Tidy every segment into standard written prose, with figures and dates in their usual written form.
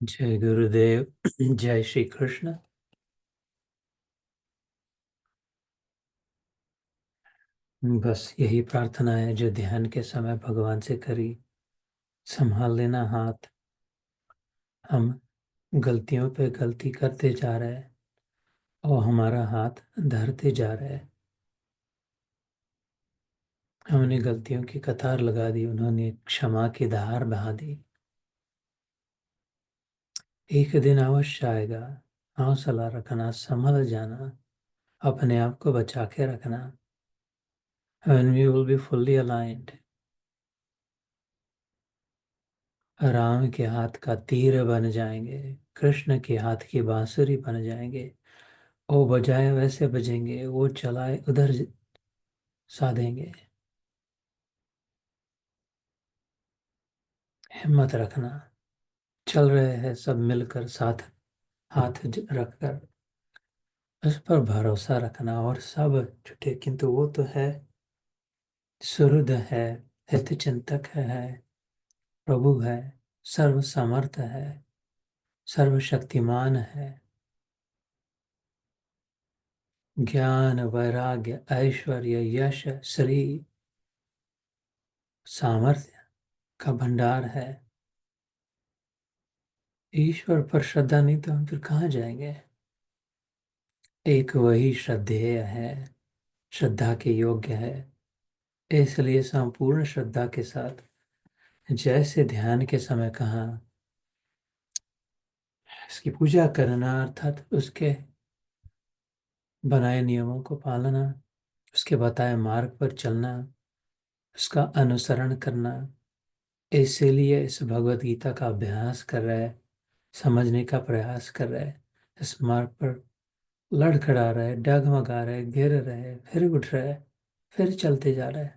जय गुरुदेव। जय श्री कृष्ण। बस यही प्रार्थना है जो ध्यान के समय भगवान से करी। संभाल लेना हाथ। हम गलतियों पे गलती करते जा रहे हैं और हमारा हाथ धरते जा रहे हैं। हमने गलतियों की कतार लगा दी, उन्होंने क्षमा की धार बहा दी। एक दिन अवश्य आएगा। हौसला रखना, संभल जाना, अपने आप को बचा के रखना। When we will be fully aligned, Ram के हाथ का तीर बन जाएंगे, कृष्ण के हाथ की बांसुरी बन जाएंगे। वो बजाए वैसे बजेंगे, वो चलाए उधर साधेंगे। हिम्मत रखना। चल रहे हैं सब मिलकर साथ, हाथ रखकर। उस पर भरोसा रखना और सब छुटे, किंतु वो तो है, सुहृद है, हित चिंतक है, प्रभु है, सर्व समर्थ है, सर्वशक्तिमान है। ज्ञान वैराग्य ऐश्वर्य यश श्री सामर्थ्य का भंडार है। ईश्वर पर श्रद्धा नहीं तो हम फिर कहाँ जाएंगे। एक वही श्रद्धेय है, श्रद्धा के योग्य है। इसलिए संपूर्ण श्रद्धा के साथ, जैसे ध्यान के समय कहा, इसकी पूजा करना अर्थात उसके बनाए नियमों को पालना, उसके बताए मार्ग पर चलना, उसका अनुसरण करना। इसीलिए इस भगवत गीता का अभ्यास कर रहे हैं, समझने का प्रयास कर रहे हैं। इस मार्ग पर लड़खड़ा रहे, डगमगा रहे, गिर रहे, फिर उठ रहे, फिर चलते जा रहे।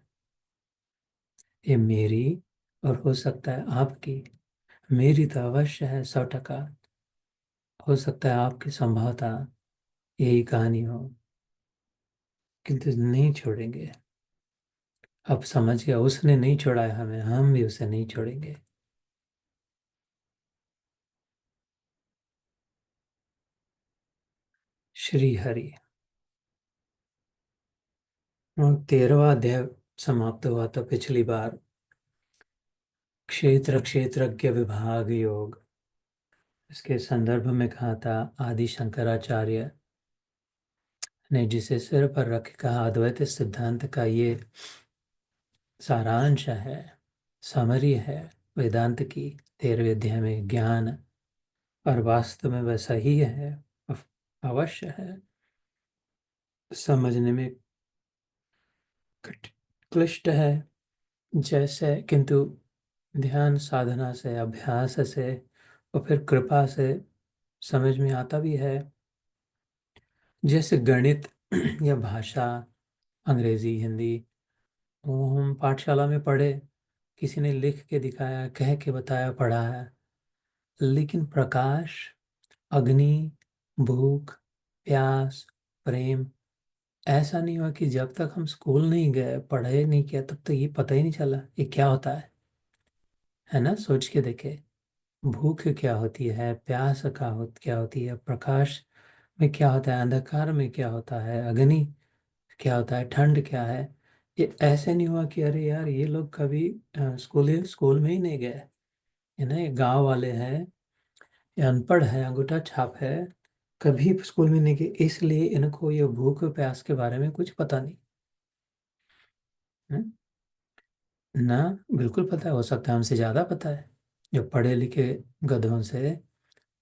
ये मेरी और हो सकता है आपकी, मेरी तो अवश्य है 100%। हो सकता है आपकी संभवतः यही कहानी हो, किंतु नहीं छोड़ेंगे। अब समझ गया, उसने नहीं छोड़ा है हमें, हम भी उसे नहीं छोड़ेंगे। श्री हरि। और 13वां अध्याय समाप्त हुआ तो पिछली बार क्षेत्र क्षेत्रज्ञ विभाग योग, इसके संदर्भ में कहा था आदि शंकराचार्य ने जिसे सिर पर रख कहा, अद्वैत सिद्धांत का ये सारांश है, समरी है वेदांत की 13वें अध्याय में। ज्ञान और वास्तव में वैसा ही है, अवश्य है, समझने में क्लिष्ट है जैसे, किंतु ध्यान साधना से, अभ्यास से और फिर कृपा से समझ में आता भी है। जैसे गणित या भाषा, अंग्रेजी हिंदी, वो हम पाठशाला में पढ़े, किसी ने लिख के दिखाया, कह के बताया, पढ़ा है। लेकिन प्रकाश, अग्नि, भूख, प्यास, प्रेम, ऐसा नहीं हुआ कि जब तक हम स्कूल नहीं गए, पढ़ाई नहीं किया, तब तक ये पता ही नहीं चला ये क्या होता है ना। सोच के देखे, भूख क्या होती है, प्यास क्या होती है, प्रकाश में क्या होता है, अंधकार में क्या होता है, अग्नि क्या होता है, ठंड क्या है। ये ऐसे नहीं हुआ कि अरे यार ये लोग कभी स्कूल में ही नहीं गए, है ना, ये गांव वाले हैं, ये अनपढ़ है, अंगूठा छाप है, कभी स्कूल में नहीं गए, इसलिए इनको ये भूख प्यास के बारे में कुछ पता नहीं है ना। बिल्कुल पता है, हो सकता है हमसे ज़्यादा पता है। जो पढ़े लिखे गधों से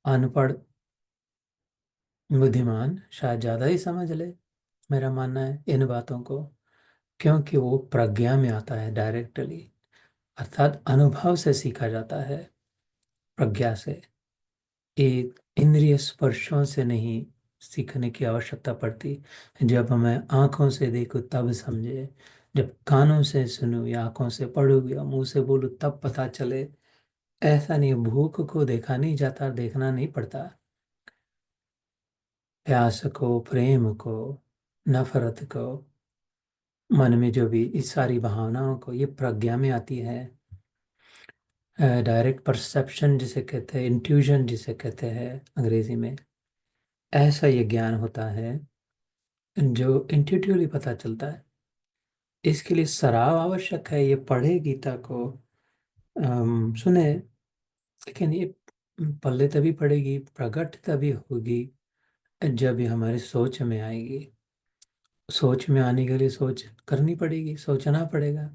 अनपढ़ बुद्धिमान शायद ज़्यादा ही समझ ले, मेरा मानना है इन बातों को। क्योंकि वो प्रज्ञा में आता है डायरेक्टली, अर्थात अनुभव से सीखा जाता है, प्रज्ञा से। एक इंद्रिय स्पर्शों से नहीं सीखने की आवश्यकता पड़ती। जब मैं आंखों से देखूं तब समझे, जब कानों से सुनूं या आंखों से पढ़ूं या मुंह से बोलूं तब पता चले। ऐसा नहीं, भूख को देखा नहीं जाता, देखना नहीं पड़ता। प्यास को, प्रेम को, नफरत को, मन में जो भी इस सारी भावनाओं को, ये प्रज्ञा में आती है। डायरेक्ट परसेप्शन जिसे कहते हैं, इंट्यूजन जिसे कहते हैं अंग्रेजी में, ऐसा ये ज्ञान होता है जो इंट्यूटिवली पता चलता है। इसके लिए सराव आवश्यक है, ये पढ़े गीता को, सुने, लेकिन ये पल्ले तभी पड़ेगी, प्रकट तभी होगी जब ये हमारी सोच में आएगी। सोच में आने के लिए सोच करनी पड़ेगी, सोचना पड़ेगा।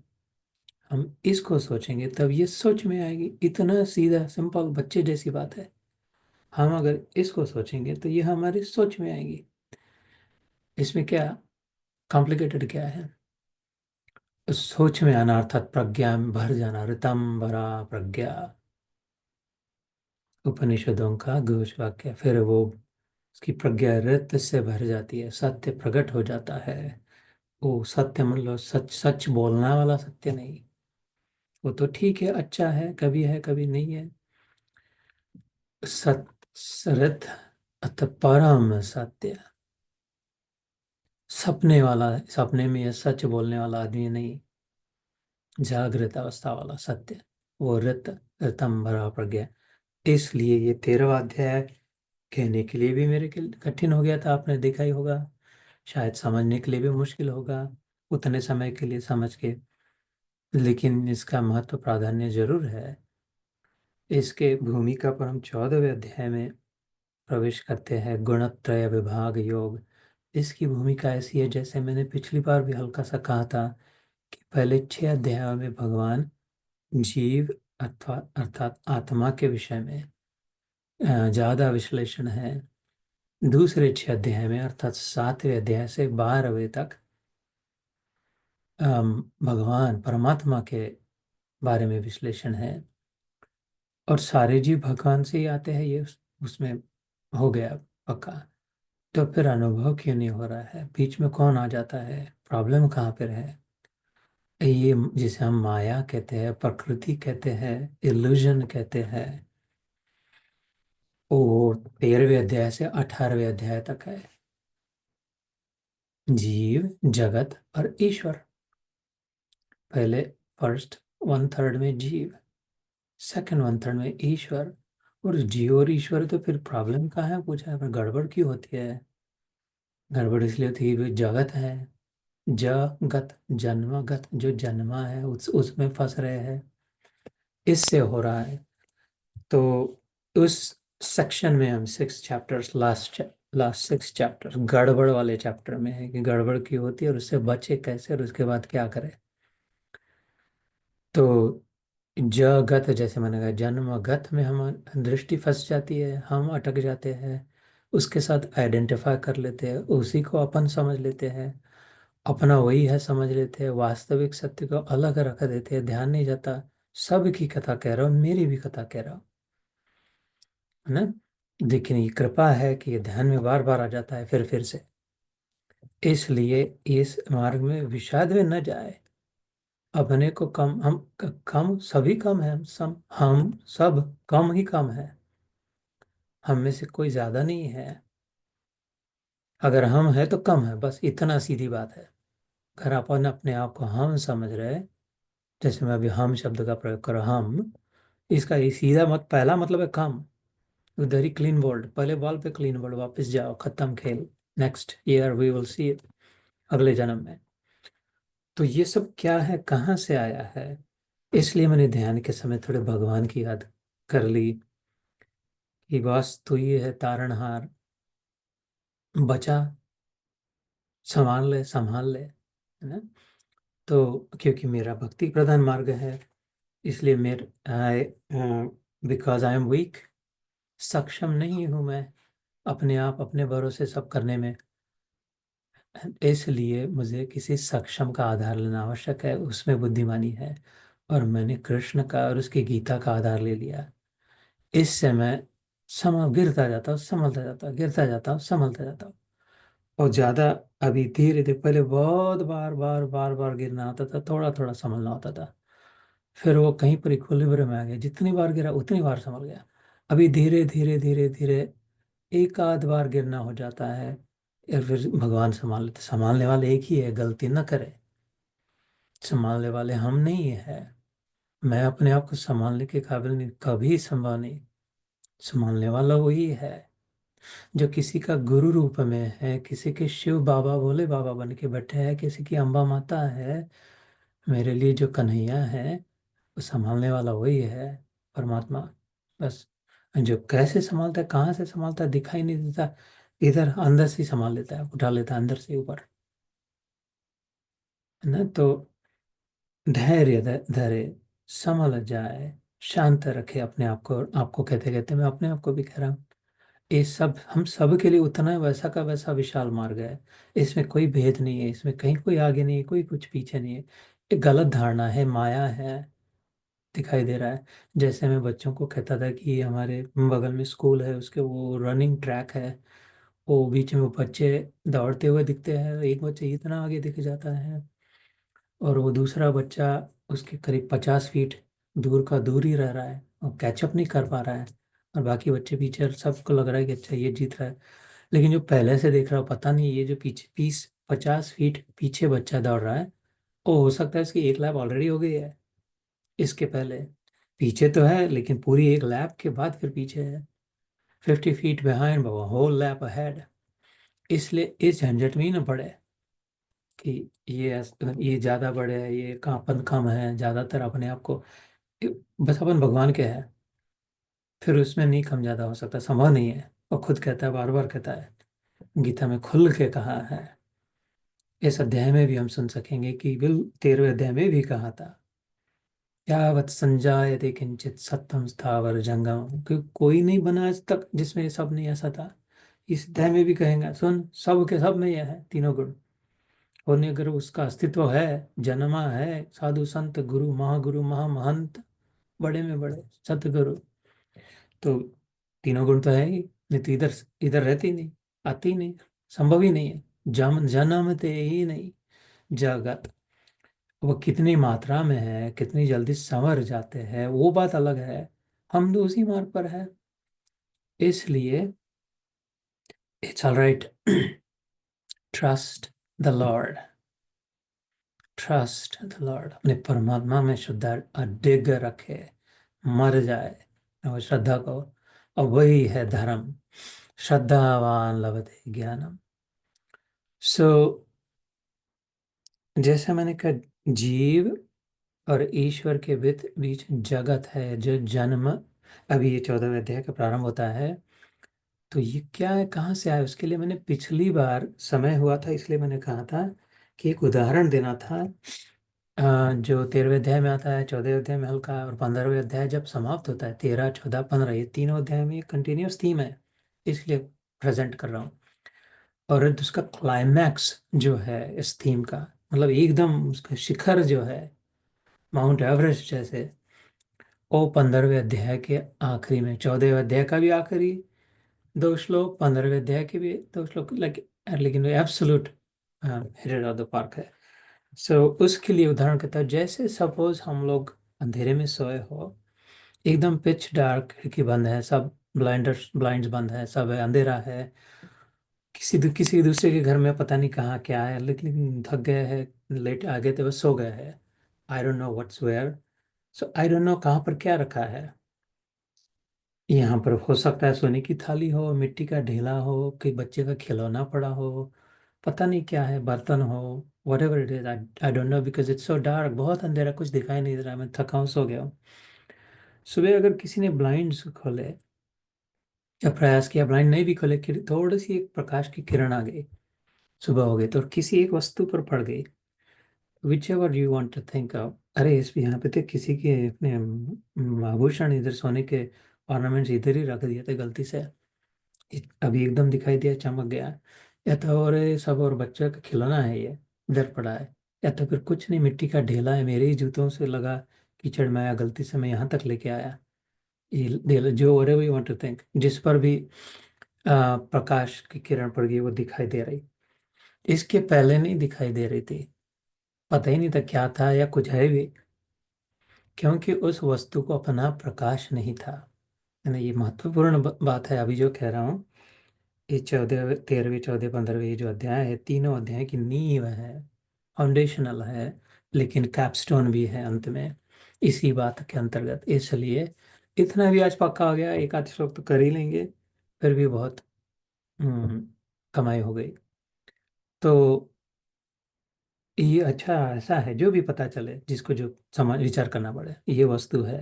हम इसको सोचेंगे तब ये सोच में आएगी। इतना सीधा सिंपल बच्चे जैसी बात है। हम अगर इसको सोचेंगे तो ये हमारी सोच में आएगी। इसमें क्या कॉम्प्लिकेटेड क्या है? सोच में आना अर्थात प्रज्ञा में भर जाना, ऋतम भरा प्रज्ञा, उपनिषदों का घोष वाक्य। फिर वो उसकी प्रज्ञा रत से भर जाती है, सत्य प्रकट हो जाता है। वो सत्य मतलब सच सच बोलना वाला सत्य नहीं। वो तो ठीक है, अच्छा है कभी नहीं है। सत रत अत परम सत्य, सपने वाला, सपने में ये सच बोलने वाला आदमी नहीं, जागृत अवस्था वाला सत्य, वो रत, रतम भरा प्रज्ञा। इसलिए ये 13वां अध्याय कहने के लिए भी मेरे के कठिन हो गया था, आपने देखा ही होगा। शायद समझने के लिए भी मुश्किल होगा उतने समय के लिए समझ के, लेकिन इसका महत्व प्राधान्य जरूर है। इसके भूमिका पर हम 14वें अध्याय में प्रवेश करते हैं, गुणत्रय विभाग योग। इसकी भूमिका ऐसी है, जैसे मैंने पिछली बार भी हल्का सा कहा था, कि पहले 6 अध्यायों में भगवान जीव अर्थात आत्मा के विषय में ज़्यादा विश्लेषण है। दूसरे 6 अध्याय में अर्थात 7वें अध्याय से 12वें तक भगवान परमात्मा के बारे में विश्लेषण है। और सारे जीव भगवान से ही आते हैं, ये उसमें हो गया पक्का। तो फिर अनुभव क्यों नहीं हो रहा है? बीच में कौन आ जाता है? प्रॉब्लम कहाँ पर है? ये जिसे हम माया कहते हैं, प्रकृति कहते हैं, इल्यूजन कहते हैं, वो 13वें अध्याय से 18वें अध्याय तक है। जीव, जगत और ईश्वर। पहले फर्स्ट 1/3 में जीव, सेकंड 1/3 में ईश्वर। और जीव और ईश्वर, तो फिर प्रॉब्लम कहाँ है पूछा है, फिर गड़बड़ क्यों होती है? गड़बड़ इसलिए होती है कि जगत है, जगत जन्मगत, जो जन्मा है उसमें फंस रहे हैं, इससे हो रहा है। तो उस सेक्शन में हम 6 चैप्टर्स, लास्ट 6 चैप्टर गड़बड़ वाले चैप्टर में है, कि गड़बड़ क्यों होती है और उससे बचे कैसे और उसके बाद क्या करें। तो जगत, जैसे मैंने कहा, जन्मगत में हम दृष्टि फंस जाती है, हम अटक जाते हैं, उसके साथ आइडेंटिफाई कर लेते हैं, उसी को अपन समझ लेते हैं, अपना वही है समझ लेते हैं, वास्तविक सत्य को अलग रख देते हैं, ध्यान नहीं जाता। सब की कथा कह रहा हूँ, मेरी भी कथा कह रहा हूँ, है ना। लेकिन ये कृपा है कि ये ध्यान में बार बार आ जाता है फिर से। इसलिए इस मार्ग में विषाद में न जाए। अपने को कम, हम कम, सभी कम है, हम सब कम ही कम है। हम में से कोई ज्यादा नहीं है। अगर हम है तो कम है, बस इतना सीधी बात है। अगर अपन अपने आप को हम समझ रहे, जैसे मैं अभी हम शब्द का प्रयोग कर रहा, हम, इसका ये सीधा मत, पहला मतलब है कम। उधर ही क्लीन बोल्ड, पहले बॉल पे क्लीन बोल्ड, वापस जाओ, खत्म खेल, next year we will see, अगले जन्म में। तो ये सब क्या है, कहाँ से आया है? इसलिए मैंने ध्यान के समय थोड़े भगवान की याद कर ली, कि बस तो ये है तारणहार, बचा, संभाल ले, है ना। तो क्योंकि मेरा भक्ति प्रधान मार्ग है, इसलिए मेरे आई, बिकॉज आई एम वीक, सक्षम नहीं हूँ मैं अपने आप अपने भरोसे सब करने में। इसलिए मुझे किसी सक्षम का आधार लेना आवश्यक है, उसमें बुद्धिमानी है। और मैंने कृष्ण का और उसकी गीता का आधार ले लिया। इससे मैं गिरता जाता हूँ, संभलता जाता हूँ, गिरता जाता हूँ, संभलता जाता हूँ। और ज़्यादा, अभी धीरे धीरे, पहले बहुत बार बार बार बार गिरना होता था, थोड़ा थोड़ा संभलना होता था। फिर वो कहीं पर इक्विलिब्रियम में आ गया, जितनी बार गिरा उतनी बार संभल गया। अभी धीरे धीरे धीरे धीरे एक आध बार गिरना हो जाता है, या फिर भगवान संभाल लेते। संभालने वाले एक ही है, गलती न करे। संभालने वाले हम नहीं है। मैं अपने आप को संभालने के काबिल नहीं, कभी संभाल नहीं। संभालने वाला वही है जो किसी का गुरु रूप में है, किसी के शिव बाबा भोले बाबा बन के बैठे हैं, किसी की अम्बा माता है। मेरे लिए जो कन्हैया है वो संभालने वाला वही है, परमात्मा। बस जो कैसे संभालता है, कहाँ से संभालता है, दिखाई नहीं देता। इधर अंदर से ही संभाल लेता है, उठा लेता है अंदर से ऊपर, है ना। तो धैर्य धरे, संभल जाए, शांत रखे अपने आप को। आपको कहते कहते मैं अपने आप को भी कह रहा हूँ, ये सब हम सब के लिए उतना वैसा का वैसा विशाल मार्ग है। इसमें कोई भेद नहीं है, इसमें कहीं कोई आगे नहीं है, कोई कुछ पीछे नहीं है। एक गलत धारणा है, माया है, दिखाई दे रहा है। जैसे मैं बच्चों को कहता था कि हमारे बगल में स्कूल है, उसके वो रनिंग ट्रैक है, वो बीच में वो बच्चे दौड़ते हुए दिखते हैं, एक बच्चा इतना आगे दिख जाता है और वो दूसरा बच्चा उसके करीब 50 फीट दूर का दूर ही रह रहा है और कैचअप नहीं कर पा रहा है। और बाकी बच्चे पीछे, सबको लग रहा है कि अच्छा ये जीत रहा है। लेकिन जो पहले से देख रहा हो, पता नहीं ये जो पीछे 50 फीट पीछे बच्चा दौड़ रहा है, वो हो सकता है इसकी एक लैप ऑलरेडी हो गई है इसके पहले। पीछे तो है लेकिन पूरी एक लैप के बाद फिर पीछे है। 50 feet behind, whole lap ahead. इसलिए इस झंझट में ही ना पड़े कि ये ज़्यादा बड़े है, ये कांपन कम है, ज़्यादातर अपने आप को। बस अपन भगवान के है, फिर उसमें नहीं कम ज़्यादा हो सकता, संभव नहीं है। वो खुद कहता है, बार बार कहता है, गीता में खुल के कहा है। इस अध्याय में भी हम सुन सकेंगे कि बिल 13वें अध्याय में भी कहा था, यावत् संजायते किंचित सत्तम स्थावर जंगम, कोई नहीं बना आज तक जिसमें ये सब नहीं ऐसा था। इस अध्याय में भी कहेंगे, सुन सब के सब में यह है तीनों गुण होने, अगर उसका अस्तित्व है, जन्मा है, साधु संत गुरु महागुरु महामहंत, बड़े में बड़े सतगुरु, तो तीनों गुण तो है ही। नहीं तो इधर इधर रहती ही नहीं, आती ही नहीं, संभव ही नहीं है। जन्मते ही नहीं जगत। वो कितनी मात्रा में है, कितनी जल्दी संवर जाते हैं, वो बात अलग है। हम तो उसी मार्ग पर है, इसलिए it's all right. Trust the Lord, trust the Lord. अपने परमात्मा में श्रद्धा अडिग रखे, मर जाए वो श्रद्धा को। और वही है धर्म, श्रद्धावान लभते ज्ञानम। सो जैसे मैंने कहा, जीव और ईश्वर के बीच बीच जगत है जो जन्म। अभी ये 14वें अध्याय का प्रारंभ होता है। तो ये क्या है, कहाँ से आया, उसके लिए मैंने पिछली बार समय हुआ था, इसलिए मैंने कहा था कि एक उदाहरण देना था। जो 13वें अध्याय में आता है, 14वें अध्याय में हल्का, और 15वें अध्याय जब समाप्त होता है, 13 14 15, ये तीनों अध्याय में कंटिन्यूस थीम है, इसलिए प्रेजेंट कर रहा हूँ। और उसका क्लाइमैक्स जो है इस थीम का, मतलब एकदम उसका शिखर जो है, माउंट एवरेस्ट जैसे, वो 15वें अध्याय के आखिरी में, 14वें अध्याय का भी आखिरी 2 श्लोक, 15वें अध्याय के भी 2 श्लोक, लेकिन absolute hit of the park है। सो उसके लिए उदाहरण कहता है, जैसे सपोज हम लोग अंधेरे में सोए हो, एकदम पिच डार्क, खिड़की बंद है सब, ब्लाइंड्स बंद है, सब है, अंधेरा है। किसी दूसरे के घर में पता नहीं कहाँ क्या है, लेकिन थक गए हैं, लेट आ गए थे, बस सो गए हैं। I don't know what's where. So I don't know कहाँ पर क्या रखा है। यहाँ पर हो सकता है सोने की थाली हो, मिट्टी का ढेला हो, कि बच्चे का खिलौना पड़ा हो, पता नहीं क्या है, बर्तन हो, what ever it is, I don't no, because it's so dark, बहुत अंधेरा, कुछ दिखाई नहीं दे रहा, मैं थका हूँ, सो गया हूँ। सुबह अगर किसी ने ब्लाइंड्स खोले या प्रयास किया, ब्लाइंड नहीं भी खोले, थोड़ी सी एक प्रकाश की किरण आ गई, सुबह हो गई, तो किसी एक वस्तु पर पड़ गई, whichever you want to think of. अरे इस यहाँ पे तो किसी के अपने आभूषण इधर, सोने के ऑर्नामेंट्स इधर ही रख दिए थे गलती से, अभी एकदम दिखाई दिया, चमक गया। या तो और ये सब, और बच्चे का खिलौना है ये, इधर पड़ा है। या तो फिर कुछ नहीं, मिट्टी का ढेला है, मेरे ही जूतों से लगा, कीचड़ में आया, गलती से मैं यहाँ तक लेके आया। ये ढेला जो, whatever you want to think, जिस पर भी प्रकाश की किरण पड़ गई, वो दिखाई दे रही, इसके पहले नहीं दिखाई दे रही थी, पता ही नहीं था क्या था या कुछ है भी, क्योंकि उस वस्तु को अपना प्रकाश नहीं था। है ना, ये महत्वपूर्ण बात है अभी जो कह रहा हूँ। ये 14 13वीं 14 15वीं ये जो अध्याय है, तीनों अध्याय की नींव है, फाउंडेशनल है, लेकिन कैपस्टोन भी है अंत में। इसी बात के अंतर्गत। इसलिए इतना भी आज पक्का हो गया, एक आध श्लोक तो कर ही लेंगे, फिर भी बहुत हम्म, कमाई हो गई। तो ये अच्छा ऐसा है, जो भी पता चले, जिसको जो समझ विचार करना पड़े, ये वस्तु है,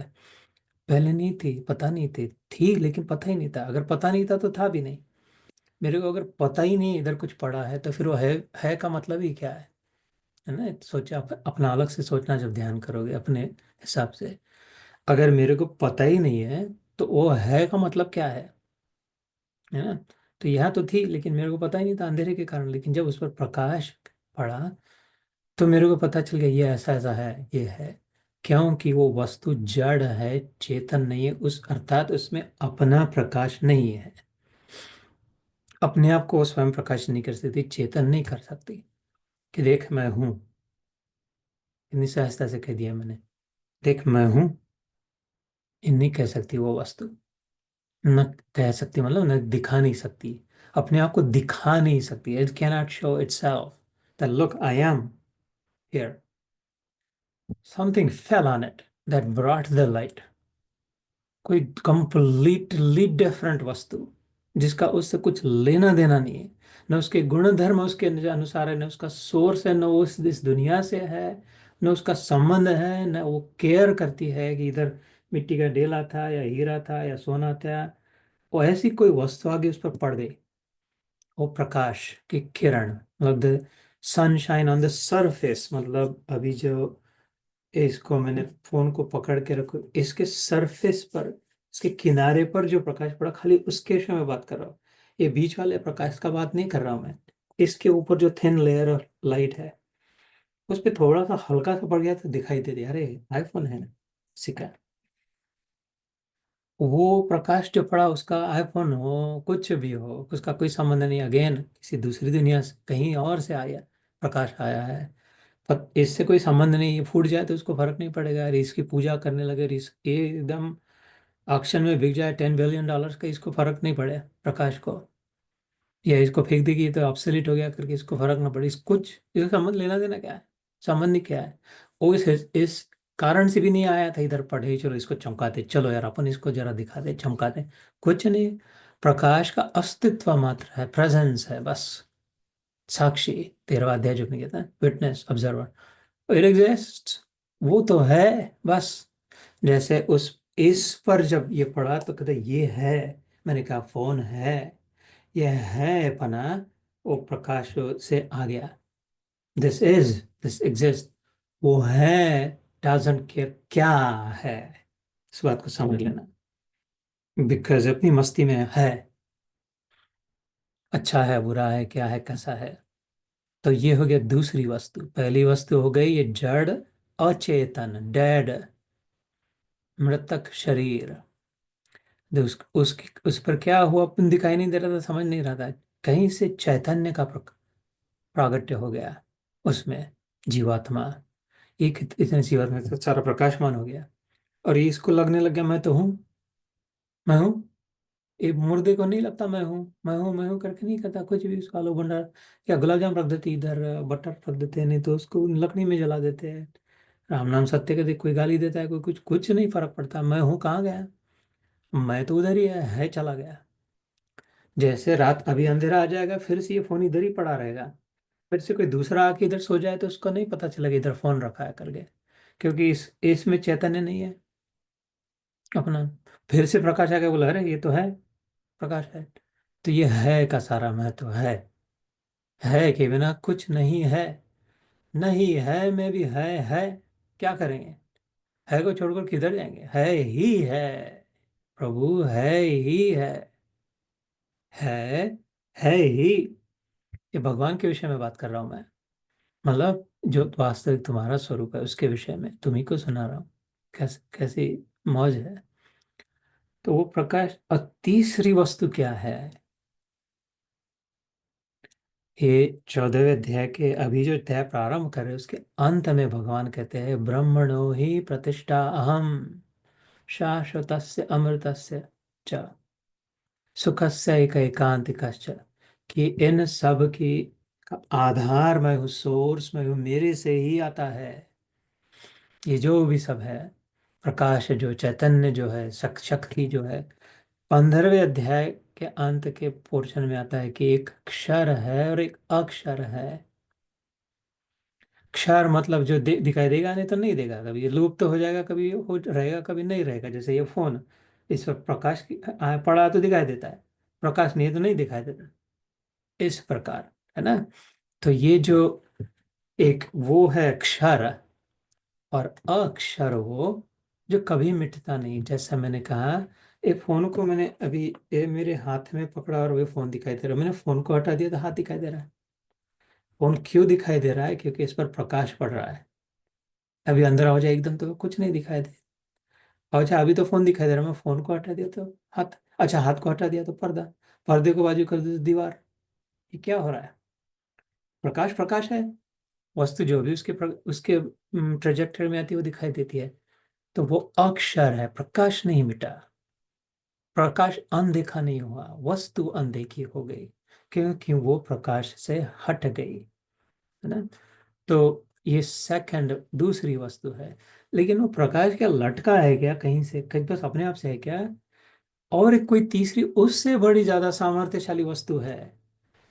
पहले नहीं थी, पता नहीं थी लेकिन पता ही नहीं था। अगर पता नहीं था तो था भी नहीं। मेरे को अगर पता ही नहीं इधर कुछ पड़ा है तो फिर वो है का मतलब ही क्या है ना? सोचे अपना अलग से सोचना, जब ध्यान करोगे अपने हिसाब से, अगर मेरे को पता ही नहीं है तो वो है का मतलब क्या है ना? तो यहाँ तो थी लेकिन मेरे को पता ही नहीं था अंधेरे के कारण, लेकिन जब उस पर प्रकाश पड़ा तो मेरे को पता चल गया ये ऐसा ऐसा है, ये है। क्योंकि वो वस्तु जड़ है, चेतन नहीं है, उस अर्थात उसमें अपना प्रकाश नहीं है। अपने आप को वो स्वयं प्रकाश नहीं कर सकती, चेतन नहीं कर सकती कि देख मैं हूं। इतनी सहजता से कह दिया मैंने, देख मैं हूं। ये नहीं कह सकती वो वस्तु, न कह सकती मतलब न दिखा नहीं सकती, अपने आप को दिखा नहीं सकती। It can not show it self that look I am here. Something fell on it that brought the light. कोई कंप्लीटली डिफरेंट वस्तु जिसका उससे कुछ लेना देना नहीं है, न उसके गुण धर्म उसके अनुसार है, न उसका सोर्स है, न वो इस दुनिया से है, न उसका संबंध है, न वो केयर करती है कि इधर मिट्टी का ढेला था या हीरा था या सोना था। वो ऐसी कोई वस्तु आगे उस पर पड़ गई, वो प्रकाश की किरण, मतलब the sunshine on the surface. मतलब अभी जो इसको मैंने फोन को पकड़ के रखो, इसके सरफेस पर, इसके किनारे पर जो प्रकाश पड़ा, खाली उसके विषय में बात कर रहा हूँ। ये बीच वाले प्रकाश का बात नहीं कर रहा हूँ मैं। इसके ऊपर जो थिन लेयर ऑफ लाइट है, उस पे थोड़ा सा हल्का सा पड़ गया तो दिखाई दे दिया, अरे आईफोन है ना, सिक्का। वो प्रकाश जो पड़ा उसका आईफोन हो कुछ भी हो, उसका कोई संबंध नहीं। अगेन किसी दूसरी दुनिया से कहीं और से आया प्रकाश आया है, पर इससे कोई संबंध नहीं। ये फूट जाए तो उसको फर्क नहीं पड़ेगा, अरे इसकी पूजा करने लगे, ये एकदम ऑक्शन में बिक जाए $10 बिलियन का, इसको फर्क नहीं पड़े प्रकाश को। या इसको फेंक देगी तो ऑब्सोलीट हो गया करके, इसको फर्क ना पड़े, इस कुछ इसका संबंध लेना देना क्या है? संबंध नहीं क्या है? वो इस कारण से भी नहीं आया था इधर पढ़े, चलो इसको चमकाते, चलो यार अपन इसको जरा दिखा दे, चमकाते। कुछ नहीं, प्रकाश का अस्तित्व मात्र है, प्रेजेंस है बस। साक्षी, 13वां अध्याय जो में कहता है, विटनेस, ऑब्जर्वर, इट एग्जिस्ट, वो तो है बस। जैसे उस इस पर जब ये पढ़ा तो कहते ये है, मैंने कहा फोन है, ये है पना, वो प्रकाश से आ गया। दिस इज, दिस एग्जिस्ट, वो है, डजंट केयर क्या है। इस बात को समझ लेना, बिकॉज अपनी मस्ती में है, अच्छा है बुरा है क्या है कैसा है। तो ये हो गया दूसरी वस्तु। पहली वस्तु हो गई ये जड़, अचेतन, डेड, मृतक शरीर। उस पर क्या हुआ अपन दिखाई नहीं दे रहा था, समझ नहीं रहा था, कहीं से चैतन्य का प्रागट्य हो गया उसमें, जीवात्मा। एक इतने जीवात्मा से सारा प्रकाशमान हो गया, और ये इसको लगने लग गया मैं तो हूँ, मैं हूँ। ये मुर्दे को नहीं लगता मैं हूँ, मैं हूँ करके नहीं करता कुछ भी। उसका आलू भंडार या गुलाब जाम रख देते इधर, बटर रख देते हैं, नहीं तो उसको लकड़ी में जला देते हैं। राम नाम सत्य का देख, कोई गाली देता है, कोई कुछ, कुछ नहीं फर्क पड़ता। मैं हूँ कहाँ गया? मैं तो उधर ही है चला गया। जैसे रात अभी अंधेरा आ जाएगा, फिर से ये फोन इधर ही पड़ा रहेगा, फिर से कोई दूसरा आके इधर सो जाए तो उसको नहीं पता चलेगा इधर फोन रखा है करके, क्योंकि इस इसमें चैतन्य नहीं है अपना। फिर से प्रकाश आके बोला अरे ये तो है, प्रकाश है। तो ये है का सारा महत्व है कि बिना कुछ नहीं है, नहीं है में भी है। क्या करेंगे? है को छोड़कर किधर जाएंगे? है ही है, प्रभु है ही है है ही। ये भगवान के विषय में बात कर रहा हूं मैं, मतलब जो वास्तविक तुम्हारा स्वरूप है उसके विषय में तुम्ही को सुना रहा हूँ। कैसी मौज है। तो वो प्रकाश, और तीसरी वस्तु क्या है? ये 14वें अध्याय के अभी जो अध्याय प्रारंभ कर रहे हैं उसके अंत में भगवान कहते हैं ब्रह्मणो ही प्रतिष्ठा अहम, शाश्वतस्य अमृतस्य च, सुखस्य एक एकांतिकश्च। कि इन सब की का आधार मैं हूँ, सोर्स मैं हूँ, मेरे से ही आता है ये जो भी सब है। प्रकाश जो चैतन्य जो है, शक्ति जो है। 15वें अध्याय के अंत के पोर्शन में आता है कि एक क्षर है और एक अक्षर है। क्षर मतलब जो दिखाई देगा, नहीं तो नहीं देगा, कभी ये लुप्त तो हो जाएगा, कभी हो रहेगा, कभी नहीं रहेगा। जैसे ये फोन, इस पर प्रकाश पड़ा तो दिखाई देता है, प्रकाश नहीं है तो नहीं दिखाई देता, इस प्रकार, है ना। तो ये जो एक वो है क्षर, और अक्षर वो जो कभी मिटता नहीं। जैसा मैंने कहा, एक फोन को मैंने अभी ये मेरे हाथ में पकड़ा और वो फोन दिखाई दे रहा है, मैंने फोन को हटा दिया तो हाथ दिखाई दे रहा है। फोन क्यों दिखाई दे रहा है? क्योंकि इस पर प्रकाश पड़ रहा है। अभी अंदर हो जाए एकदम तो कुछ नहीं दिखाई दे। अच्छा, अभी तो फोन दिखाई दे रहा है, मैं फोन को हटा दिया तो हाथ, अच्छा हाथ को हटा दिया तो पर्दा, पर्दे को बाजू कर दिया तो दीवार। ये क्या हो रहा है? प्रकाश प्रकाश है। वस्तु जो भी उसके ट्रेजेक्टरी में आती है वो दिखाई देती है। तो वो अक्षर है, प्रकाश नहीं मिटा, प्रकाश अनदेखा नहीं हुआ, वस्तु अनदेखी हो गई, क्योंकि वो प्रकाश से हट गई, है ना। तो ये सेकंड दूसरी वस्तु है। लेकिन वो प्रकाश क्या लटका है क्या कहीं से, कहीं बस अपने आप से है क्या? और एक कोई तीसरी उससे बड़ी ज्यादा सामर्थ्यशाली वस्तु है,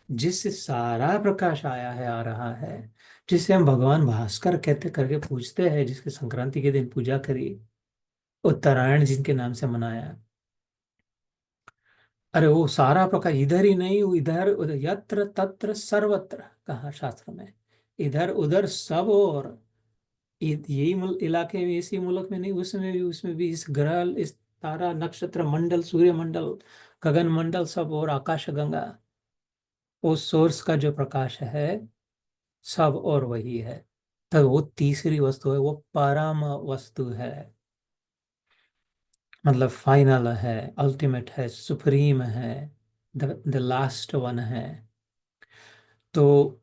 जिससे सारा प्रकाश आया है, आ रहा है, जिसे हम भगवान भास्कर कहते करके पूजते हैं, जिसके संक्रांति के दिन पूजा करी, उत्तरायण जिनके नाम से मनाया। अरे वो सारा प्रकाश इधर ही नहीं, वो इधर उधर, यत्र तत्र सर्वत्र कहा शास्त्र में, इधर उधर सब। और यही इलाके में, इसी मुल्क में नहीं, उसमें भी इस ग्रह, इस तारा नक्षत्र मंडल, सूर्य मंडल, गगन मंडल सब, और आकाश गंगा, उस सोर्स का जो प्रकाश है सब, और वही है। तो वो तीसरी वस्तु है, वो परम वस्तु है, मतलब फाइनल है, अल्टीमेट है, सुप्रीम है, द लास्ट वन है। तो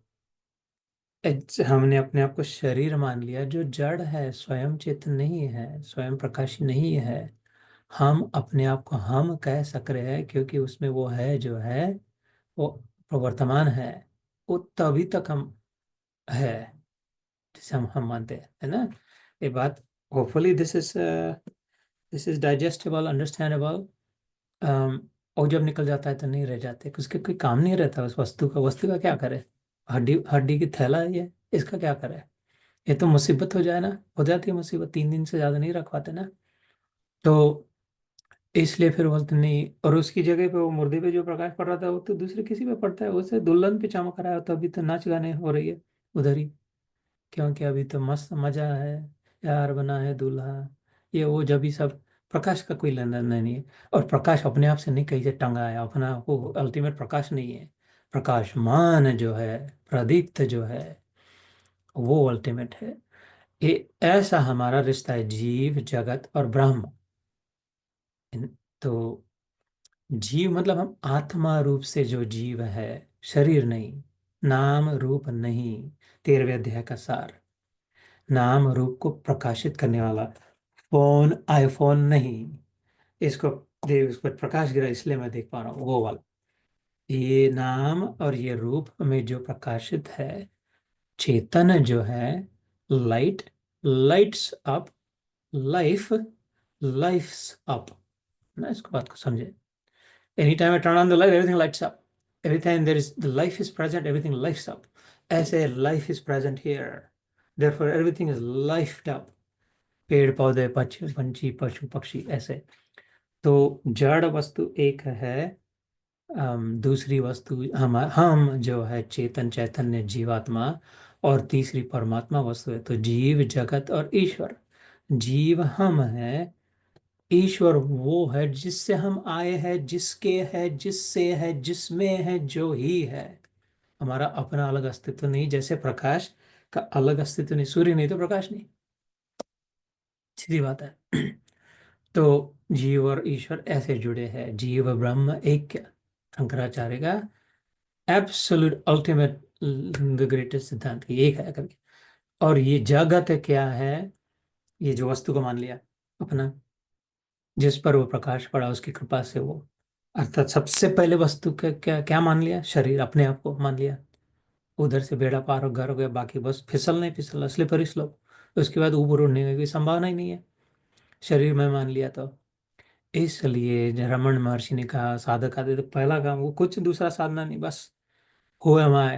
हमने अपने आप को शरीर मान लिया, जो जड़ है, स्वयं चेतन नहीं है, स्वयं प्रकाशी नहीं है। हम अपने आप को हम कह सक रहे हैं, क्योंकि उसमें वो है जो है, वो प्रवर्तमान है, वो तभी तक हम है, जिसे हम मानते हैं, है ना। ये बात, hopefully this is digestible, understandable. और जब निकल जाता है तो नहीं रह जाते, उसके कोई काम नहीं रहता उस वस्तु का। वस्तु का क्या करे? हड्डी हड्डी की थैला है ये, इसका क्या करे? ये तो मुसीबत हो जाए ना, हो जाती है मुसीबत, 3 दिन से ज्यादा नहीं रख पाते ना। तो इसलिए फिर बोलते नहीं। और उसकी जगह पे वो मुर्दे पे जो प्रकाश पड़ रहा था, वो तो दूसरे किसी पे पड़ता है, उसे दुल्हन पे चमक रहा है, तो अभी तो नाच गाने हो रही है उधर ही, क्योंकि अभी तो मस्त मजा है, यार बना है दूल्हा, ये वो, जब भी सब। प्रकाश का कोई लेना देना नहीं है। और प्रकाश अपने आप से नहीं कहीं से टंगा है, अपना वो अल्टीमेट प्रकाश नहीं है। प्रकाशमान जो है, प्रदीप्त जो है, वो अल्टीमेट है। ये ऐसा हमारा रिश्ता है जीव जगत और ब्रह्म। तो जीव मतलब हम आत्मा रूप से जो जीव है, शरीर नहीं, नाम रूप नहीं। 13वें अध्याय का सार, नाम रूप को प्रकाशित करने वाला फोन, आईफोन नहीं। इसको देख, उस पर प्रकाश गिरा इसलिए मैं देख पा रहा हूँ, वो वाला। ये नाम और ये रूप में जो प्रकाशित है, चेतन जो है, light, lights up, life, lifes up, ना। इसको बात को समझे। Anytime I turn on the light, everything lights up. Every time there is the life is present, everything lights up. ऐसे life is present here. Therefore, everything is lifed up. पेड़ पौधे, पक्षी पंछी, पशु पक्षी, ऐसे। तो जड़ वस्तु एक है, दूसरी वस्तु हम जो है चेतन, चैतन्य, जीवात्मा, और तीसरी परमात्मा वस्तु है। तो जीव जगत और ईश्वर। जीव हम है, ईश्वर वो है जिससे हम आए हैं, जिसके है, जिससे है, जिसमें है, जो ही है। हमारा अपना अलग अस्तित्व नहीं, जैसे प्रकाश का अलग अस्तित्व नहीं, सूर्य नहीं तो प्रकाश नहीं, सीधी बात है। तो जीव और ईश्वर ऐसे जुड़े हैं, जीव ब्रह्म एक, शंकराचार्य का एब्सोल्यूट अल्टीमेट, द ग्रेटेस्ट सिद्धांत की एक है करके। और ये जगत क्या है? ये जो वस्तु को मान लिया अपना, जिस पर वो प्रकाश पड़ा उसकी कृपा से वो, अर्थात सबसे पहले वस्तु का क्या क्या मान लिया? शरीर, अपने आप को मान लिया। उधर से बेड़ा पार हो, घर हो गया, बाकी बस फिसल नहीं फिसल, स्लिपरी स्लोप। उसके बाद ऊपर उड़ने की कोई संभावना ही नहीं है। शरीर में मान लिया तो। इसलिए रमन महर्षि ने कहा साधक आदि तो पहला काम वो कुछ दूसरा साधना नहीं, बस हु एम आई।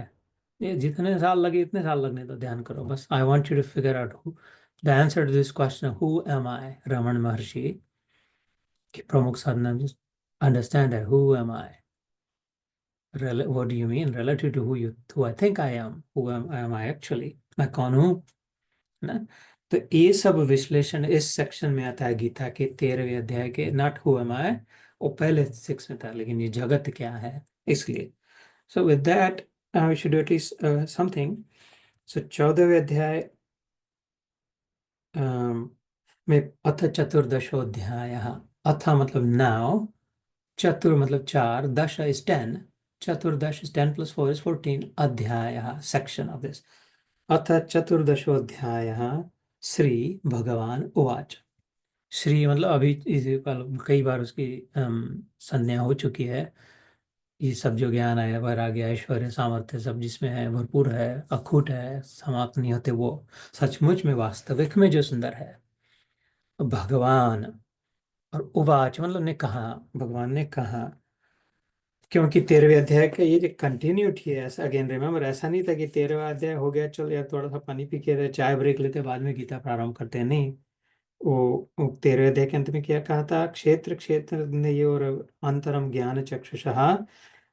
ये जितने साल लगे इतने साल लगने दो, ध्यान करो बस। I want you to figure out the answer to this question, who am I. Raman Maharshi की प्रमुख साधना, अंडरस्टैंड है who am I. What do you mean relative to who I think I am? Who am I actually? मैं कौन हूँ ना। तो ये सब विश्लेषण इस सेक्शन में आता है गीता के 13वें अध्याय के, नॉट हु एम आई। वो पहले 6 में था, लेकिन ये जगत क्या है इसलिए। So with that we should do at least something. So 14वें अध्याय में अथ चतुर्दशोध्याय। अथ मतलब नाउ, चतुर मतलब चार, दश इज 10, चतुर्दश इज 10 + 4 इज 14, अध्याय सेक्शन ऑफ दिस। अथ चतुर्दशोध्याय श्री भगवान उवाच। श्री मतलब अभी कई बार उसकी संज्ञा हो चुकी है। ये सब जो ज्ञान है, वैराग्य, ऐश्वर्य, सामर्थ्य, सब जिसमें है भरपूर है, अखूट है, समाप्त नहीं होते, वो सचमुच में वास्तविक में जो सुंदर है भगवान। और उवाच मतलब ने कहा, भगवान ने कहा। क्योंकि 13वें अध्याय का ये जो कंटिन्यूटी है, ऐसा अगेन रिमेम्बर, ऐसा नहीं था कि 13वां अध्याय हो गया चलो यार थोड़ा सा पानी पी के चाय ब्रेक लेते बाद में गीता प्रारंभ करते हैं, नहीं। वो 13वें अध्याय के अंत में क्या कहा था, क्षेत्र क्षेत्र और अंतरम ज्ञान चक्षुषा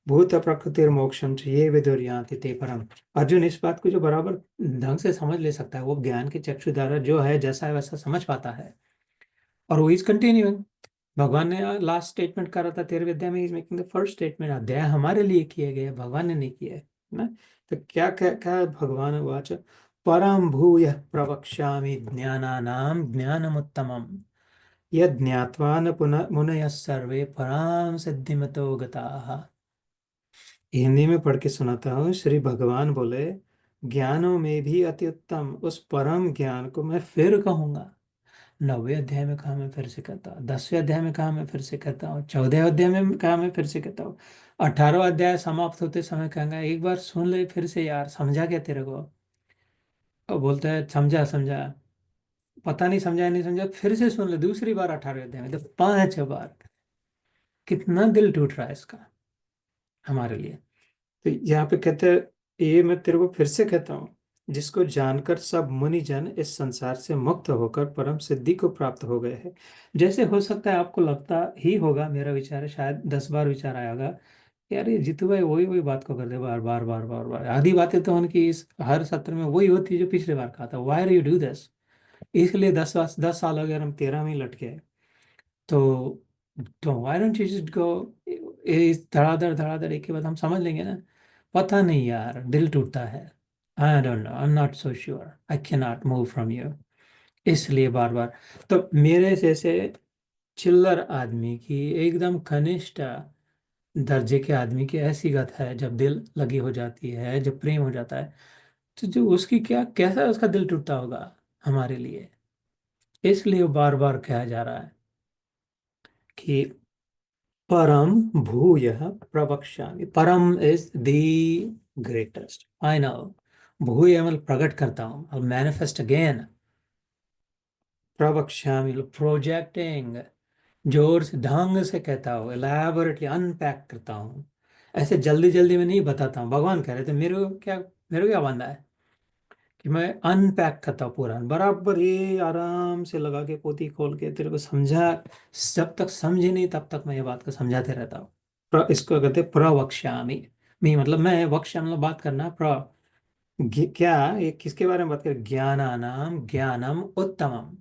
भूत प्रकृतिर मोक्षम च ये विदुर्यान्ति ते परम। अर्जुन इस बात को जो बराबर ढंग से समझ ले सकता है, वो ज्ञान के चक्षु द्वारा जो है जैसा है वैसा समझ पाता है। और वो इज कंटिन्यूइंग। भगवान ने लास्ट स्टेटमेंट करा था 13वें अध्याय में, is making the first statement. अध्याय हमारे लिए किए गए, भगवान ने नहीं किए ना। तो क्या क्या क्या भगवान वाच, परम भूय प्रवक्ष्यामि ज्ञानानाम ज्ञानमुत्तमम यद ज्ञात्वा न पुनः मुनयः सर्वे पराम सिद्धिमतो गताः। हिंदी में पढ़ के सुनाता हूँ। श्री भगवान बोले, ज्ञानों में भी अति उत्तम उस परम ज्ञान को मैं फिर कहूंगा। 9वें अध्याय में कहा, मैं फिर से कहता हूँ। 10वें अध्याय में कहा, मैं फिर से कहता हूँ। 14वें अध्याय में कहा, मैं फिर से कहता हूँ। 18वां अध्याय समाप्त होते समय कहेंगे एक बार सुन ले फिर से यार, समझा क्या तेरे को। और बोलता है समझा समझा, पता नहीं समझा नहीं समझा, फिर से सुन ले दूसरी बार 18वें अध्याय में, तो 5 बार। कितना दिल टूट रहा है इसका हमारे लिए। तो यहाँ पे कहते हैं, ये मैं तेरे को फिर से कहता हूँ, जिसको जानकर सब मुनिजन इस संसार से मुक्त होकर परम सिद्धि को प्राप्त हो गए हैं। जैसे हो सकता है आपको लगता ही होगा, मेरा विचार है, शायद 10 बार विचार आया होगा, यार ये जीतू भाई वही वही बात को करते बार बार बार बार बार। आधी बातें तो उनकी इस हर सत्र में वही होती है जो पिछले बार कहा था। Why are you do this. इसलिए 10 साल अगर हम 13 में ही लट गए तो why don't you just go, इस धड़ाधड़ धड़ाधड़ एक के बाद हम समझ लेंगे ना। पता नहीं यार, दिल टूटता है। आई don't no, I am not so sure, I can not move from you. इसलिए बार बार। तो मेरे जैसे चिल्लर आदमी की, एकदम कनिष्ठ दर्जे के आदमी की ऐसी गत है, जब दिल लगी हो जाती है, जब प्रेम हो जाता है, तो जो उसकी क्या कैसा उसका दिल टूटता होगा हमारे लिए। इसलिए वो बार बार कहा जा रहा है कि परम भूय प्रवक्ष्यामि। परम is the greatest, I know. भूय मतलब प्रकट करता हूँ, I'll manifest again। प्रवक्ष्यामि प्रोजेक्टिंग, जोर से ढंग से कहता हूँ, एलैबोरेटली अनपैक करता हूँ। ऐसे जल्दी जल्दी में नहीं बताता हूँ। भगवान कह रहे थे मेरे को क्या बांधा है कि मैं अनपैक करता हूँ पूरा बराबर, ये आराम से लगा के पोती खोल के तेरे को समझा। जब तक समझे नहीं तब तक मैं ये बात को समझाते रहता हूँ। इसको कहते हैं प्रवक्ष्यामि। मी मतलब मैं, वक्ष्या मतलब बात करना, क्या ये किसके बारे में बात करें, ज्ञानानाम ज्ञानम उत्तमम।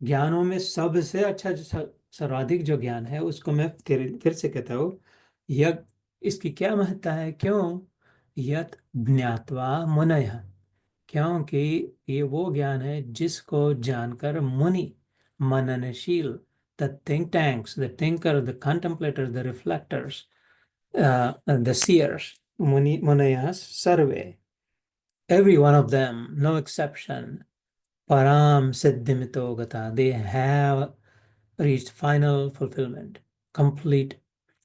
ज्ञानों में सबसे अच्छा जो सर्वाधिक जो ज्ञान है उसको मैं फिर से कहता हूँ। यह, इसकी क्या महत्ता है, क्यों, यत ज्ञात्वा मुनयः, क्योंकि ये वो ज्ञान है जिसको जानकर मुनि, मननशील, the think tanks, the thinker, the contemplators, the reflectors, the seers, मुनि मुनयः सर्वे, every one of them, no exception, param siddhimito gata, they have reached final fulfillment, complete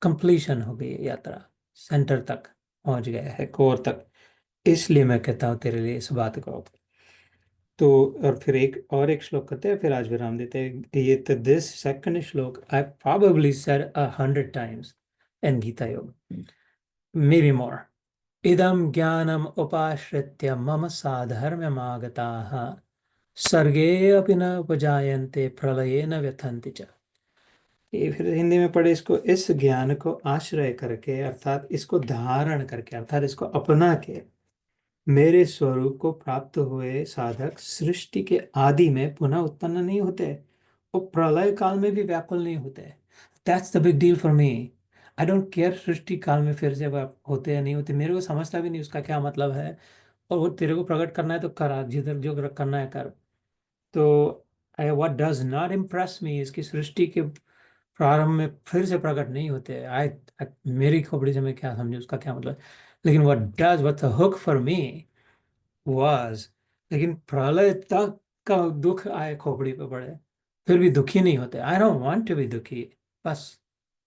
completion हो गई है यात्रा, सेंटर तक पहुंच गए है, कोर तक। इसलिए मैं कहता हूँ तेरे लिए इस बात को। तो और फिर एक श्लोक करते हैं, फिर आज विराम देते हैं। ये तो दिस सेकंड श्लोक आई probably said 100 times in Gita योग, maybe more. इदं ज्ञानम् उपाश्रित्य मम साधर्म्यमागताः सर्गे अपि न उपजायन्ते प्रलये न व्यथन्ति च। ये फिर हिंदी में पढ़े इसको, इस ज्ञान को आश्रय करके अर्थात इसको धारण करके अर्थात इसको अपना के मेरे स्वरूप को प्राप्त हुए साधक सृष्टि के आदि में पुनः उत्पन्न नहीं होते, वो प्रलय काल में भी व्याकुल नहीं होते। That's the big deal for me. I don't care सृष्टि काल में फिर से होते या नहीं होते, मेरे को समझता भी नहीं उसका क्या मतलब है। और वो तेरे को प्रकट करना है तो करा, जिधर जो करना है कर। तो what does not impress me इसकी सृष्टि के प्रारंभ में फिर से प्रकट नहीं होते। मेरी खोपड़ी से मैं क्या समझू उसका क्या मतलब। लेकिन what the hook for me was, लेकिन प्रलय तक का दुख आए खोपड़ी पे पड़े फिर भी दुखी नहीं होते। I don't want to be दुखी, बस,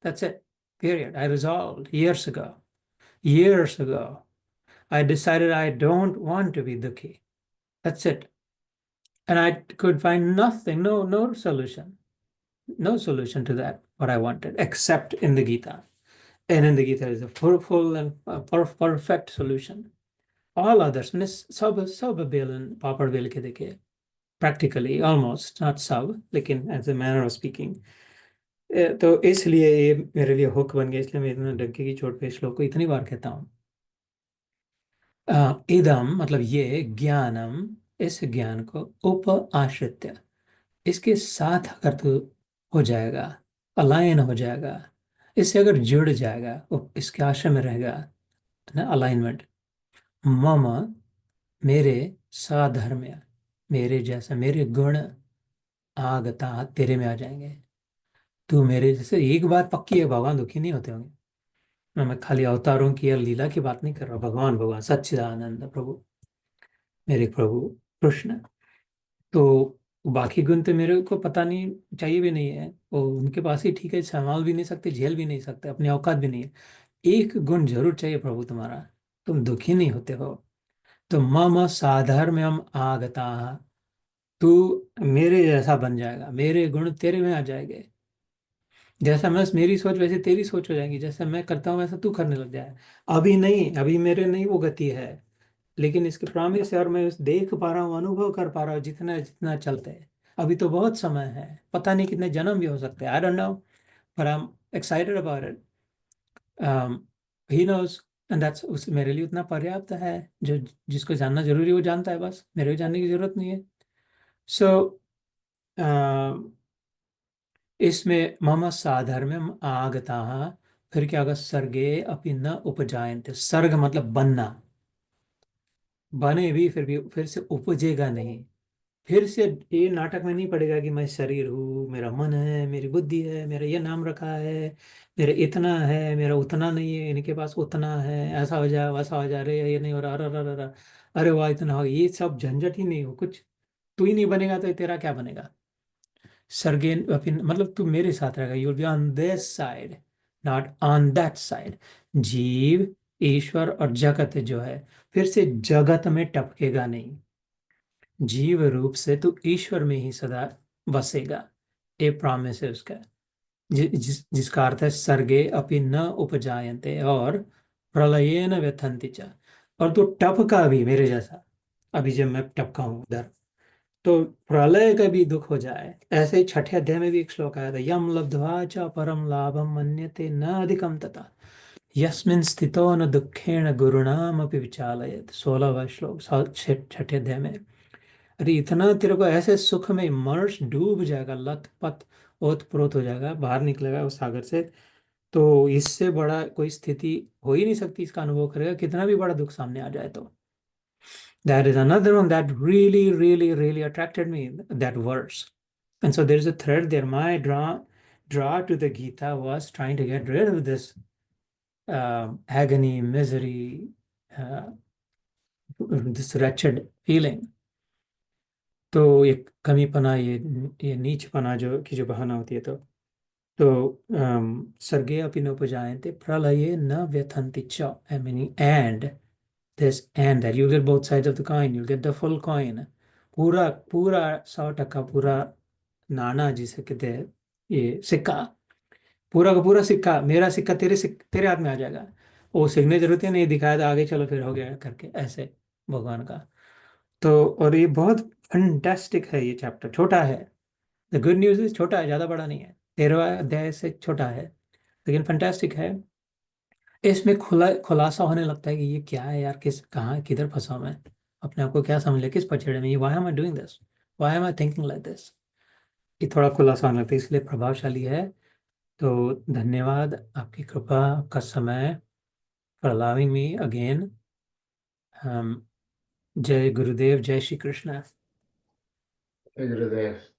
that's it, period. I resolved years ago, I decided I don't want to be dukhi. That's it. And I could find nothing, no solution to that, what I wanted, except in the Gita. And in the Gita is a full and perfect solution. All others, miss सब बेलन पापड़ bell के देखे, practically almost, not सब, लेकिन as a manner of speaking. तो इसलिए ये मेरे लिए हुक बन गया, इसलिए मैं इतना डंके की चोट पे श्लोक को इतनी बार कहता हूँ। इदम मतलब ये, ज्ञानम इस ज्ञान को, उप आश्रित्य इसके साथ अगर तू हो जाएगा, अलाइन हो जाएगा, इससे अगर जुड़ जाएगा, इसके आश्रय में रहेगा ना, अलाइनमेंट, मम मेरे साधर्म्य मेरे जैसा, मेरे गुण आगता तेरे में आ जाएंगे। तू मेरे जैसे, एक बात पक्की है, भगवान दुखी नहीं होते होंगे। मैं खाली अवतारों की या लीला की बात नहीं कर रहा, भगवान भगवान सच्चिदानंद प्रभु, मेरे प्रभु कृष्ण। तो बाकी गुण तो मेरे को पता नहीं, चाहिए भी नहीं है, वो उनके पास ही ठीक है, संभाल भी नहीं सकते, झेल भी नहीं सकते, अपनी औकात भी नहीं है। एक गुण जरूर चाहिए प्रभु तुम्हारा, तुम दुखी नहीं होते हो। तो मम साधर्म्यम आगता, तू मेरे जैसा बन जाएगा, मेरे गुण तेरे में आ जाएंगे। जैसा मैं, मेरी सोच वैसे तेरी सोच हो जाएगी, जैसा मैं करता हूँ वैसा तू करने लग जाए। अभी नहीं, अभी मेरे नहीं वो गति है, लेकिन इसके प्रॉमिस है, और मैं उस देख पा रहा हूँ, अनुभव कर पा रहा हूँ, जितना जितना चलते हैं। अभी तो बहुत समय है, पता नहीं कितने जन्म भी हो सकते हैं, आई डोंट नो, पर I am excited about it. He knows, and that's, उस मेरे लिए उतना पर्याप्त है। जो जिसको जानना जरूरी है वो जानता है, बस मेरे को जानने की जरूरत नहीं है। सो इसमें मम साधर्म्यम आगता, फिर क्या होगा, सर्गे अपि न उपजायन्ते, सर्ग मतलब बनना, बने भी फिर से उपजेगा नहीं। फिर से ये नाटक में नहीं पड़ेगा कि मैं शरीर हूँ, मेरा मन है, मेरी बुद्धि है, मेरा ये नाम रखा है, मेरा इतना है, मेरा उतना नहीं है, इनके पास उतना है, ऐसा हो जाए वैसा हो जाए, अरे ये नहीं हो रहा, अरे अरे अरे, अरे वाह इतना हो, ये सब झंझट ही नहीं हो कुछ। तू ही नहीं बनेगा तो तेरा क्या बनेगा। सर्गेन मतलब तू मेरे साथ रहेगा, you will be on this side, not on that side. जीव, ईश्वर और जगत जो है, फिर से जगत में टपकेगा नहीं, जीव रूप से तू ईश्वर में ही सदा बसेगा। ये प्रॉमिस है उसका, जिसका अर्थ है सर्गे अपि न उपजायन्ते और प्रलयेन व्यथन्ति च। और तू टपका भी मेरे जैसा, अभी जब मैं टपका हूं उधर, तो प्रलय का भी दुख हो जाए। ऐसे ही छठे अध्याय में भी एक श्लोक आया था, यम लब्ध्वा च परम लाभम मन्यते न अधिकम तथा यस्मिन स्थितो न दुखेण गुरुणाम अपि विचालयत। 16वां श्लोक, छठे अध्याय में। अरे इतना तेरे को ऐसे सुख में इमर्स, डूब जाएगा, लत पत ओत प्रोत हो जाएगा, बाहर निकलेगा उस सागर से। तो इससे बड़ा कोई स्थिति हो ही नहीं सकती, इसका अनुभव करेगा कितना भी बड़ा दुख सामने आ जाए तो। That is another one that really attracted me, that verse. And so there's a thread there. My draw to the Gita was trying to get rid of this agony, misery, uh, this wretched feeling. तो ये कमीपना, ये नीचपना जो की जो भावना होती है, तो सर्गे अपि नोपजायन्ते प्रलये न व्यथन्ति च, meaning and this and that, you'll get both sides of the coin, you'll get the full coin, पूरा पूरा 100% पूरा नाना जिसे कहते हैं, ये सिक्का, पूरा का पूरा सिक्का, मेरा सिक्का तेरे हाथ में आ जाएगा। वो सिग्नेचर होती है, नहीं दिखाया था आगे, चलो फिर हो गया करके ऐसे, भगवान का। तो और ये बहुत फंटेस्टिक है, ये चैप्टर छोटा है। द गुड न्यूज इज छोटा है, ज़्यादा बड़ा नहीं है, 13वां अध्याय से छोटा है, लेकिन फंटेस्टिक है। इसमें खुलासा होने लगता है कि ये क्या है यार, किस कहाँ किधर फंसा हूं मैं, अपने आप को क्या समझ लिया, किस पचड़े में, why am I doing this, why am I thinking like this. ये थोड़ा खुलासा होने लगता है, इसलिए प्रभावशाली है। तो धन्यवाद, आपकी कृपा, आपका समय, फॉर अलाउइंग मी अगेन। जय गुरुदेव, जय श्री कृष्ण। जय गुरुदेव।